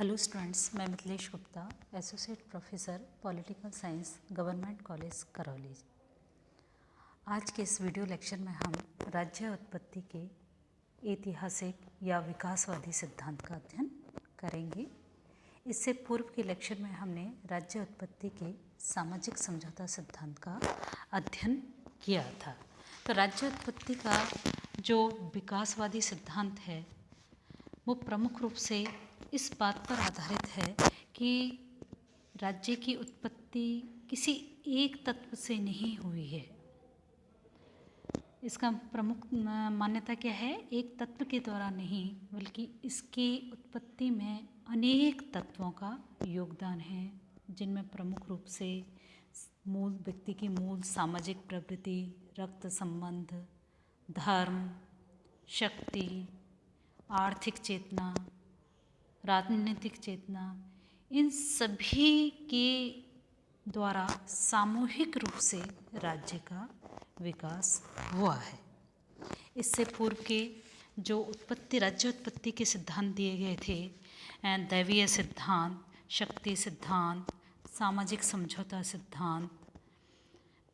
Hello students, मैं Mithilesh Gupta, associate professor political science, government college Karauli. आज के इस वीडियो लेक्चर में हम राज्य उत्पत्ति के ऐतिहासिक या विकासवादी सिद्धांत का अध्ययन करेंगे। इससे पूर्व के लेक्चर में हमने राज्य उत्पत्ति के सामाजिक समझौता सिद्धांत का अध्ययन किया था। तो राज्य उत्पत्ति का जो विकासवादी सिद्धांत है वो प्रमुख रूप से इस बात पर आधारित है कि राज्य की उत्पत्ति किसी एक तत्व से नहीं हुई है। इसका प्रमुख मान्यता क्या है? एक तत्व के द्वारा नहीं, बल्कि इसकी उत्पत्ति में अनेक तत्वों का योगदान है, जिनमें प्रमुख रूप से मूल व्यक्ति की मूल सामाजिक प्रवृत्ति, रक्त संबंध, धर्म, शक्ति, आर्थिक चेतना, राजनीतिक चेतना, इन सभी के द्वारा सामूहिक रूप से राज्य का विकास हुआ है। इससे पूर्व के जो राज्य उत्पत्ति के सिद्धांत दिए गए थे, दैवीय सिद्धांत, शक्ति सिद्धांत, सामाजिक समझौता सिद्धांत,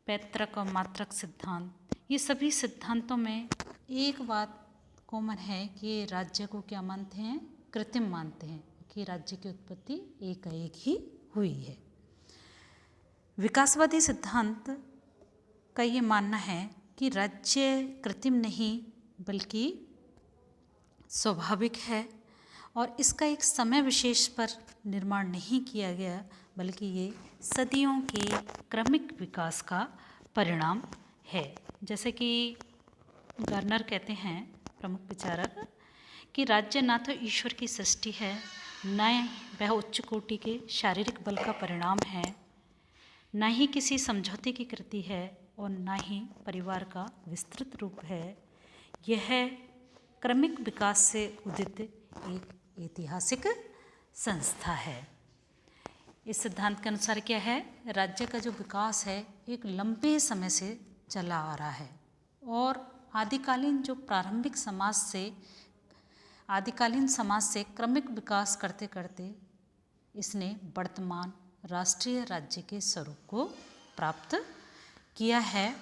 पैतृक और मात्रक सिद्धांत, ये सभी सिद्धांतों में एक बात कॉमन है कि राज्य को क्या मानते हैं? कृत्रिम मानते हैं कि राज्य की उत्पत्ति एकाएक ही हुई है। विकासवादी सिद्धांत का ये मानना है कि राज्य कृत्रिम नहीं बल्कि स्वाभाविक है और इसका एक समय विशेष पर निर्माण नहीं किया गया, बल्कि ये सदियों के क्रमिक विकास का परिणाम है। जैसे कि गार्नर कहते हैं, प्रमुख विचारक, कि राज्य ना तो ईश्वर की सृष्टि है, न वह उच्च कोटि के शारीरिक बल का परिणाम है, न ही किसी समझौते की कृति है और न ही परिवार का विस्तृत रूप है। यह क्रमिक विकास से उदित एक ऐतिहासिक संस्था है। इस सिद्धांत के अनुसार क्या है? राज्य का जो विकास है एक लंबे समय से चला आ रहा है और आदिकालीन समाज से क्रमिक विकास करते करते इसने वर्तमान राष्ट्रीय राज्य के स्वरूप को प्राप्त किया है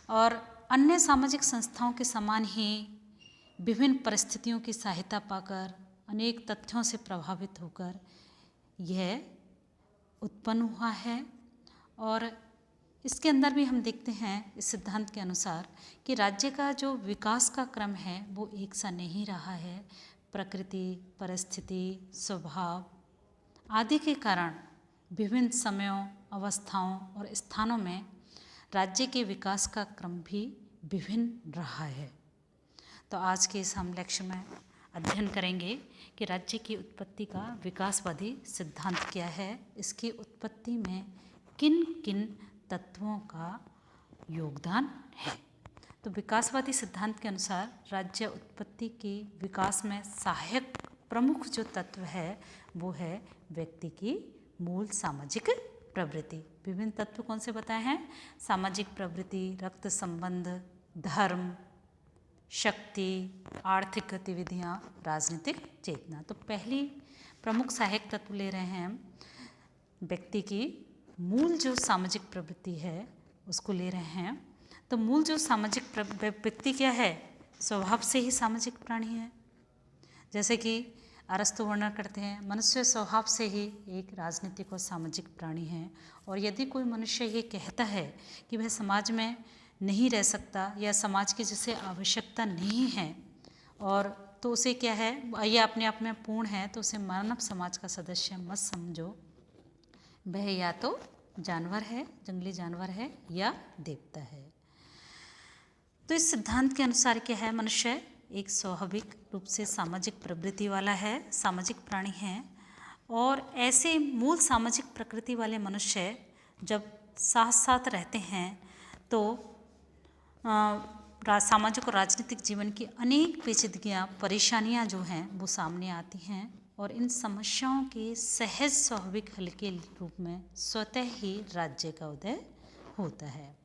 और अन्य सामाजिक संस्थाओं के समान ही विभिन्न परिस्थितियों की सहायता पाकर, अनेक तथ्यों से प्रभावित होकर यह उत्पन्न हुआ है। और इसके अंदर भी हम देखते हैं इस सिद्धांत के अनुसार कि राज्य का जो विकास का क्रम है वो एक सा नहीं रहा है। प्रकृति, परिस्थिति, स्वभाव आदि के कारण विभिन्न समयों, अवस्थाओं और स्थानों में राज्य के विकास का क्रम भी विभिन्न रहा है। तो आज के इस हम लेक्चर में अध्ययन करेंगे कि राज्य की उत्पत्ति का विकासवादी सिद्धांत क्या है, इसकी उत्पत्ति में किन किन तत्वों का योगदान है। तो विकासवादी सिद्धांत के अनुसार राज्य उत्पत्ति के विकास में सहायक प्रमुख जो तत्व है वो है व्यक्ति की मूल सामाजिक प्रवृत्ति। विभिन्न तत्व कौन से बताए हैं? सामाजिक प्रवृत्ति, रक्त संबंध, धर्म, शक्ति, आर्थिक गतिविधियाँ, राजनीतिक चेतना। तो पहली प्रमुख सहायक तत्व ले रहे हैं हम व्यक्ति की मूल जो सामाजिक प्रवृत्ति है उसको ले रहे हैं। तो मूल जो सामाजिक व्यक्ति क्या है? स्वभाव से ही सामाजिक प्राणी है। जैसे कि अरस्तु वर्णन करते हैं, मनुष्य स्वभाव से ही एक राजनीतिक और सामाजिक प्राणी है और यदि कोई मनुष्य ये कहता है कि वह समाज में नहीं रह सकता या समाज की जिसे आवश्यकता नहीं है और तो उसे क्या है, यह अपने आप में पूर्ण है, तो उसे मानव समाज का सदस्य मत समझो। वह या तो जानवर है, जंगली जानवर है, या देवता है। तो इस सिद्धांत के अनुसार क्या है? मनुष्य एक स्वाभाविक रूप से सामाजिक प्रवृत्ति वाला है, सामाजिक प्राणी है और ऐसे मूल सामाजिक प्रकृति वाले मनुष्य जब साथ साथ रहते हैं तो सामाजिक और राजनीतिक जीवन की अनेक पेचीदगियाँ, परेशानियाँ जो हैं वो सामने आती हैं और इन समस्याओं के सहज स्वाभाविक हल के रूप में स्वतः ही राज्य का उदय होता है।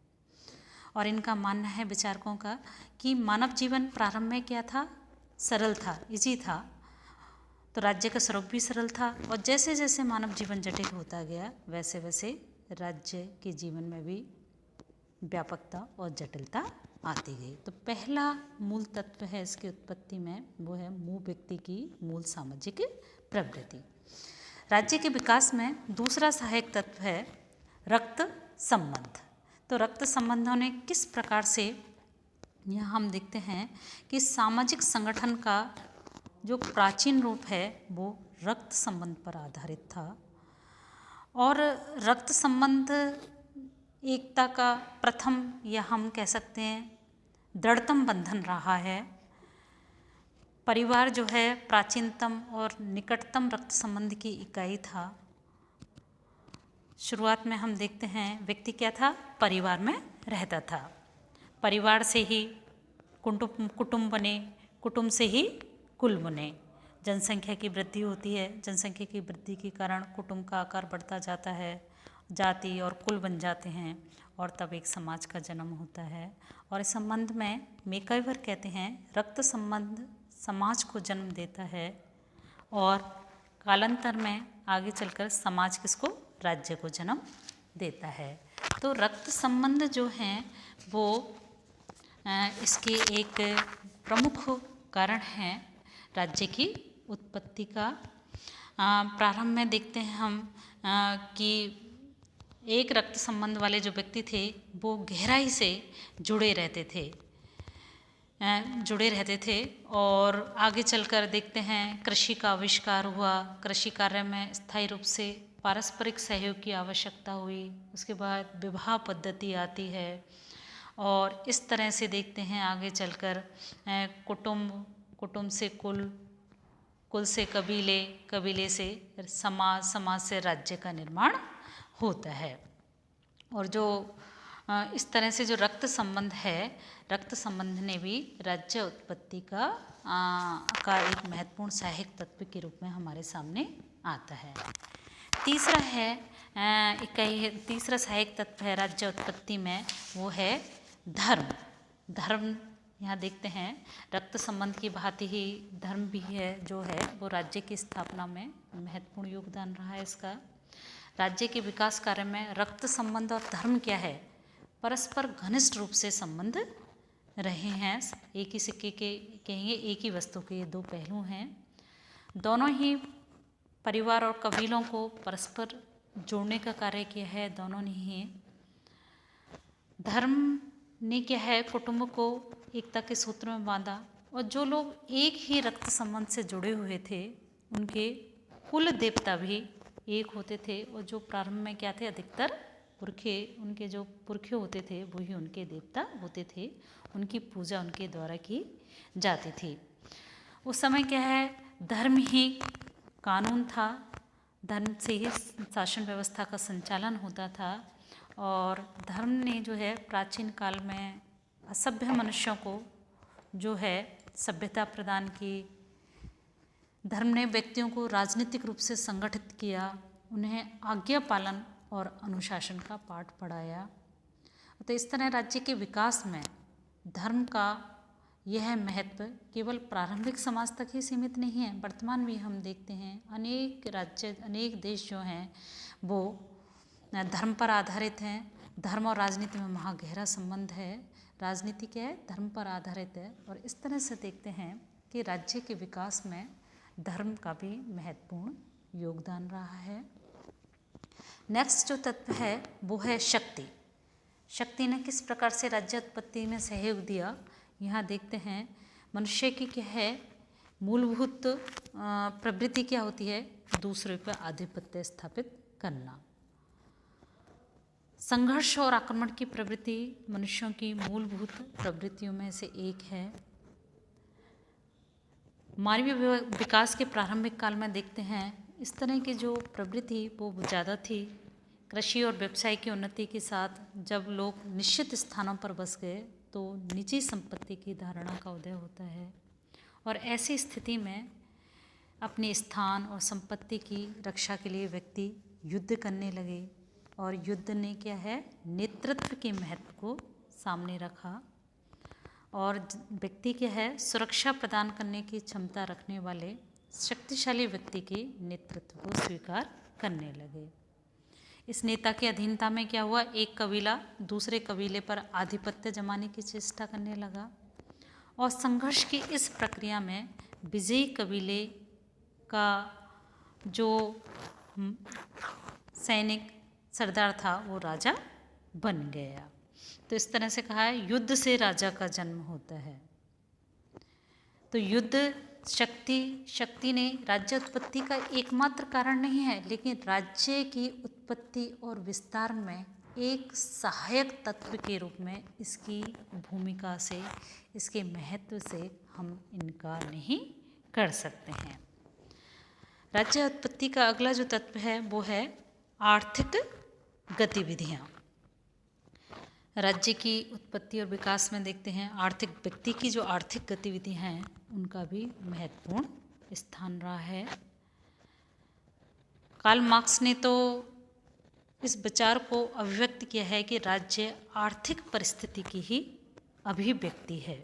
और इनका मानना है विचारकों का कि मानव जीवन प्रारंभ में क्या था? सरल था, इजी था तो राज्य का स्वरूप भी सरल था, और जैसे जैसे मानव जीवन जटिल होता गया वैसे वैसे राज्य के जीवन में भी व्यापकता और जटिलता आती गई। तो पहला मूल तत्व है इसकी उत्पत्ति में, वो है मूल व्यक्ति की मूल सामाजिक प्रवृत्ति। राज्य के विकास में दूसरा सहायक तत्व है रक्त संबंध। तो रक्त संबंधों ने किस प्रकार से, यहाँ हम देखते हैं कि सामाजिक संगठन का जो प्राचीन रूप है वो रक्त संबंध पर आधारित था, और रक्त संबंध एकता का प्रथम, या हम कह सकते हैं दृढ़तम बंधन रहा है। परिवार जो है प्राचीनतम और निकटतम रक्त संबंध की इकाई था। शुरुआत में हम देखते हैं व्यक्ति क्या था, परिवार में रहता था, परिवार से ही कुटुंब बने, कुटुंब से ही कुल बने। जनसंख्या की वृद्धि होती है, जनसंख्या की वृद्धि के कारण कुटुंब का आकार बढ़ता जाता है, जाति और कुल बन जाते हैं, और तब एक समाज का जन्म होता है। और इस संबंध में मेकाइवर कहते हैं रक्त संबंध समाज को जन्म देता है, और कालांतर में आगे चलकर समाज किसको, राज्य को जन्म देता है। तो रक्त संबंध जो हैं वो इसके एक प्रमुख कारण हैं राज्य की उत्पत्ति का। प्रारंभ में देखते हैं हम कि एक रक्त संबंध वाले जो व्यक्ति थे वो गहराई से जुड़े रहते थे, और आगे चलकर देखते हैं कृषि का आविष्कार हुआ, कृषि कार्य में स्थायी रूप से पारस्परिक सहयोग की आवश्यकता हुई, उसके बाद विवाह पद्धति आती है, और इस तरह से देखते हैं आगे चलकर कुटुंब से कुल, कुल से कबीले, कबीले से समाज, समाज से राज्य का निर्माण होता है। और जो इस तरह से जो रक्त संबंध है, रक्त संबंध ने भी राज्य उत्पत्ति का एक महत्वपूर्ण सहायक तत्व के रूप में हमारे सामने आता है। तीसरा सहायक तत्व है राज्य उत्पत्ति में, वो है धर्म। धर्म यहाँ देखते हैं रक्त संबंध की भांति ही धर्म भी है जो है वो राज्य की स्थापना में महत्वपूर्ण योगदान रहा है इसका। राज्य के विकास कार्य में रक्त संबंध और धर्म क्या है, परस्पर घनिष्ठ रूप से संबंध रहे हैं। एक ही सिक्के के कहेंगे, एक ही वस्तु के ये दो पहलू हैं। दोनों ही परिवार और कबीलों को परस्पर जोड़ने का कार्य किया है, दोनों ने ही। धर्म ने क्या है, कुटुंब को एकता के सूत्र में बांधा, और जो लोग एक ही रक्त संबंध से जुड़े हुए थे उनके कुल देवता भी एक होते थे, और जो प्रारंभ में क्या थे, अधिकतर पुरखे, उनके जो पुरखे होते थे वही उनके देवता होते थे, उनकी पूजा उनके द्वारा की जाती थी। उस समय क्या है, धर्म ही कानून था, धर्म से ही शासन व्यवस्था का संचालन होता था, और धर्म ने जो है प्राचीन काल में असभ्य मनुष्यों को जो है सभ्यता प्रदान की। धर्म ने व्यक्तियों को राजनीतिक रूप से संगठित किया, उन्हें आज्ञा पालन और अनुशासन का पाठ पढ़ाया। तो इस तरह राज्य के विकास में धर्म का यह महत्व केवल प्रारंभिक समाज तक ही सीमित नहीं है, वर्तमान भी हम देखते हैं अनेक राज्य, अनेक देश जो हैं वो धर्म पर आधारित हैं। धर्म और राजनीति में वहाँ गहरा संबंध है, राजनीति क्या है, धर्म पर आधारित है, और इस तरह से देखते हैं कि राज्य के विकास में धर्म का भी महत्वपूर्ण योगदान रहा है। नेक्स्ट जो तत्व है वो है शक्ति। शक्ति ने किस प्रकार से राज्य उत्पत्ति में सहयोग दिया, यहाँ देखते हैं। मनुष्य की क्या है मूलभूत प्रवृत्ति क्या होती है, दूसरे पर आधिपत्य स्थापित करना। संघर्ष और आक्रमण की प्रवृत्ति मनुष्यों की मूलभूत प्रवृत्तियों में से एक है। मानवीय विकास के प्रारंभिक काल में देखते हैं इस तरह की जो प्रवृत्ति वो ज़्यादा थी। कृषि और व्यवसाय की उन्नति के साथ जब लोग निश्चित स्थानों पर बस गए तो निजी संपत्ति की धारणा का उदय होता है, और ऐसी स्थिति में अपने स्थान और संपत्ति की रक्षा के लिए व्यक्ति युद्ध करने लगे, और युद्ध ने क्या है नेतृत्व के महत्व को सामने रखा, और व्यक्ति क्या है सुरक्षा प्रदान करने की क्षमता रखने वाले शक्तिशाली व्यक्ति के नेतृत्व को स्वीकार करने लगे। इस नेता की अधीनता में क्या हुआ, एक कबीला दूसरे कबीले पर आधिपत्य जमाने की चेष्टा करने लगा और संघर्ष की इस प्रक्रिया में विजयी कबीले का जो सैनिक सरदार था वो राजा बन गया। तो इस तरह से कहा है युद्ध से राजा का जन्म होता है। तो युद्ध शक्ति ने राज्य उत्पत्ति का एकमात्र कारण नहीं है, लेकिन राज्य की उत्पत्ति और विस्तार में एक सहायक तत्व के रूप में इसकी भूमिका से, इसके महत्व से हम इनकार नहीं कर सकते हैं। राज्य उत्पत्ति का अगला जो तत्व है वो है आर्थिक गतिविधियाँ। राज्य की उत्पत्ति और विकास में देखते हैं आर्थिक व्यक्ति की जो आर्थिक गतिविधियाँ हैं उनका भी महत्वपूर्ण स्थान रहा है। कार्ल मार्क्स ने तो इस विचार को अभिव्यक्त किया है कि राज्य आर्थिक परिस्थिति की ही अभिव्यक्ति है।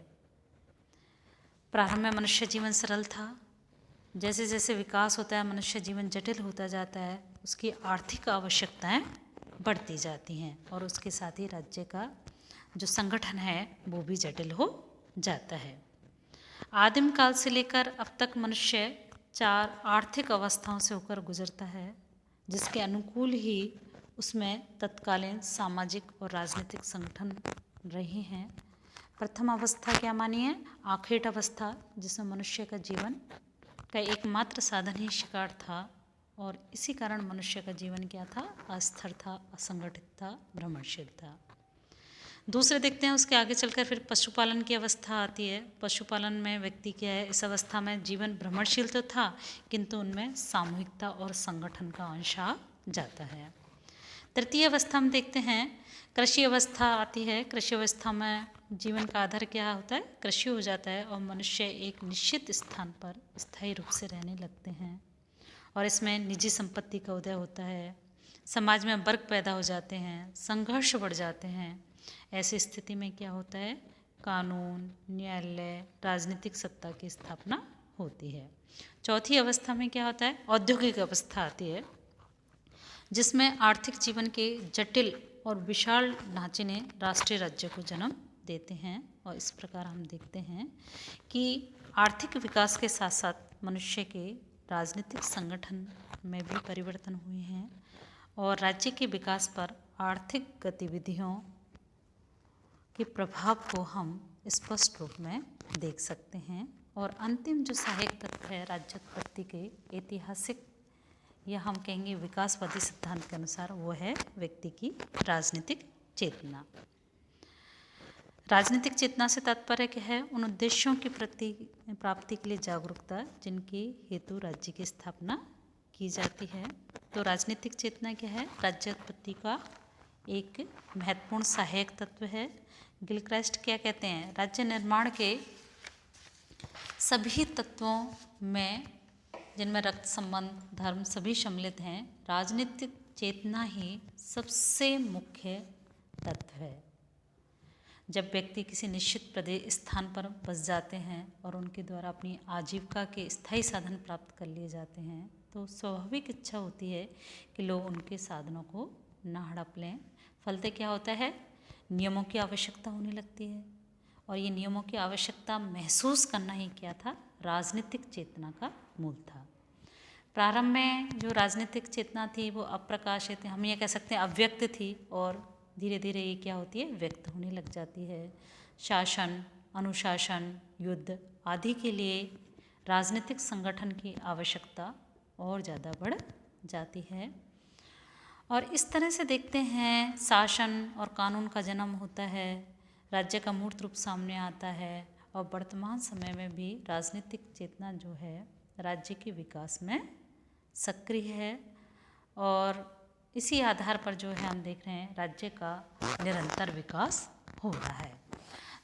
प्रारंभ में मनुष्य जीवन सरल था, जैसे जैसे विकास होता है मनुष्य जीवन जटिल होता जाता है, उसकी आर्थिक आवश्यकताएं बढ़ती जाती हैं और उसके साथ ही राज्य का जो संगठन है वो भी जटिल हो जाता है। आदिम काल से लेकर अब तक मनुष्य 4 आर्थिक अवस्थाओं से होकर गुजरता है, जिसके अनुकूल ही उसमें तत्कालीन सामाजिक और राजनीतिक संगठन रहे हैं। प्रथम अवस्था क्या मानी है, आखेट अवस्था, जिसमें मनुष्य का जीवन का एकमात्र साधन ही शिकार था और इसी कारण मनुष्य का जीवन क्या था, अस्थिर था, असंगठित था, भ्रमणशील था। दूसरे देखते हैं उसके आगे चलकर फिर पशुपालन की अवस्था आती है। पशुपालन में व्यक्ति क्या है, इस अवस्था में जीवन भ्रमणशील तो था किंतु उनमें सामूहिकता और संगठन का अंश आ जाता है। तृतीय अवस्था में देखते हैं कृषि अवस्था आती है। कृषि अवस्था में जीवन का आधार क्या होता है, कृषि हो जाता है और मनुष्य एक निश्चित स्थान पर स्थायी रूप से रहने लगते हैं और इसमें निजी संपत्ति का उदय होता है, समाज में वर्ग पैदा हो जाते हैं, संघर्ष बढ़ जाते हैं। ऐसी स्थिति में क्या होता है, कानून, न्यायालय, राजनीतिक सत्ता की स्थापना होती है। चौथी अवस्था में क्या होता है, औद्योगिक अवस्था आती है, जिसमें आर्थिक जीवन के जटिल और विशाल ढांचे ने राष्ट्रीय राज्य को जन्म देते हैं और इस प्रकार हम देखते हैं कि आर्थिक विकास के साथ साथ मनुष्य के राजनीतिक संगठन में भी परिवर्तन हुए हैं और राज्य के विकास पर आर्थिक गतिविधियों के प्रभाव को हम स्पष्ट रूप में देख सकते हैं। और अंतिम जो सहायक तत्व है राज्योत्पत्ति के ऐतिहासिक या हम कहेंगे विकासवादी सिद्धांत के अनुसार वो है व्यक्ति की राजनीतिक चेतना। राजनीतिक चेतना से तात्पर्य क्या है, उन उद्देश्यों की प्राप्ति के लिए जागरूकता जिनके हेतु राज्य की स्थापना की जाती है। तो राजनीतिक चेतना क्या है, राज्योत्पत्ति का एक महत्वपूर्ण सहायक तत्व है। गिलक्राइस्ट क्या कहते हैं, राज्य निर्माण के सभी तत्वों में जिनमें रक्त संबंध, धर्म सभी सम्मिलित हैं, राजनीतिक चेतना ही सबसे मुख्य तत्व है। जब व्यक्ति किसी निश्चित प्रदेश स्थान पर बस जाते हैं और उनके द्वारा अपनी आजीविका के स्थायी साधन प्राप्त कर लिए जाते हैं तो स्वाभाविक इच्छा होती है कि लोग उनके साधनों को न हड़प लें। फलते क्या होता है, नियमों की आवश्यकता होने लगती है और ये नियमों की आवश्यकता महसूस करना ही क्या था, राजनीतिक चेतना का मूल था। प्रारंभ में जो राजनीतिक चेतना थी वो अप्रकाशित, हम ये कह सकते हैं अव्यक्त थी और धीरे धीरे ये क्या होती है, व्यक्त होने लग जाती है। शासन, अनुशासन, युद्ध आदि के लिए राजनीतिक संगठन की आवश्यकता और ज़्यादा बढ़ जाती है और इस तरह से देखते हैं शासन और कानून का जन्म होता है, राज्य का मूर्त रूप सामने आता है और वर्तमान समय में भी राजनीतिक चेतना जो है राज्य के विकास में सक्रिय है और इसी आधार पर जो है हम देख रहे हैं राज्य का निरंतर विकास हो रहा है।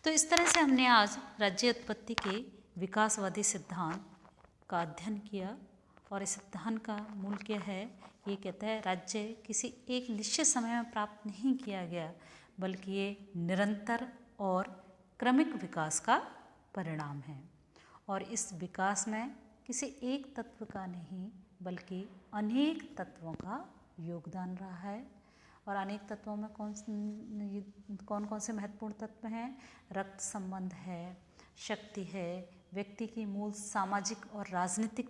तो इस तरह से हमने आज राज्य उत्पत्ति के विकासवादी सिद्धांत का अध्ययन किया और इस सिद्धांत का मूल क्या है, ये कहता है राज्य किसी एक निश्चित समय में प्राप्त नहीं किया गया बल्कि ये निरंतर और क्रमिक विकास का परिणाम है और इस विकास में किसी एक तत्व का नहीं बल्कि अनेक तत्वों का योगदान रहा है। और अनेक तत्वों में कौन कौन से महत्वपूर्ण तत्व हैं? रक्त संबंध है, शक्ति है, व्यक्ति की मूल सामाजिक और राजनीतिक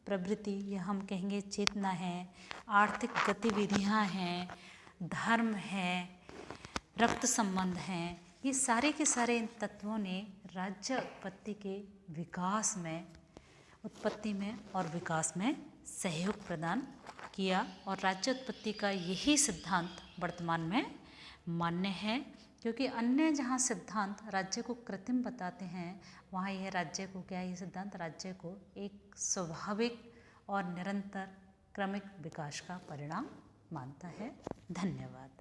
प्रवृत्ति, यह हम कहेंगे चेतना है, आर्थिक गतिविधियां हैं, धर्म है, रक्त संबंध हैं। ये सारे के सारे इन तत्वों ने राज्य उत्पत्ति में और विकास में सहयोग प्रदान किया। और राज्य उत्पत्ति का यही सिद्धांत वर्तमान में मान्य है, क्योंकि अन्य जहाँ सिद्धांत राज्य को कृत्रिम बताते हैं, वहाँ यह राज्य को क्या, ये सिद्धांत राज्य को एक स्वाभाविक और निरंतर क्रमिक विकास का परिणाम मानता है। धन्यवाद।